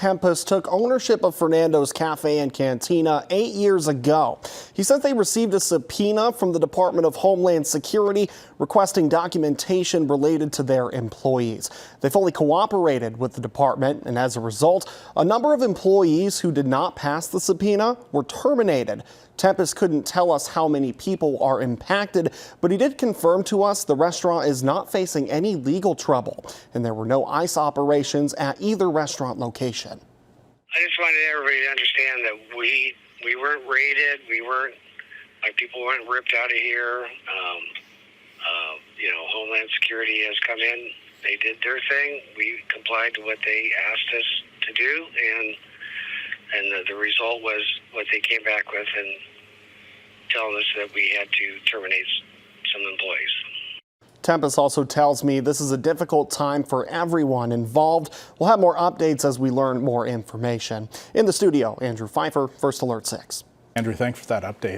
Tempus took ownership of Fernando's Cafe and Cantina 8 years ago. He says they received a subpoena from the Department of Homeland Security requesting documentation related to their employees. They fully cooperated with the department, and as a result, a number of employees who did not pass the subpoena were terminated. Tempus couldn't tell us how many people are impacted, but he did confirm to us the restaurant is not facing any legal trouble, and there were no ICE operations at either restaurant location. I just wanted everybody to understand that we weren't raided, my people weren't ripped out of here. Homeland Security has come in, they did their thing, we complied to what they asked us to do, and the result was what they came back with and telling us that we had to terminate some employees. Tempus also tells me this is a difficult time for everyone involved. We'll have more updates as we learn more information. In the studio, Andrew Pfeiffer, First Alert 6. Andrew, thanks for that update.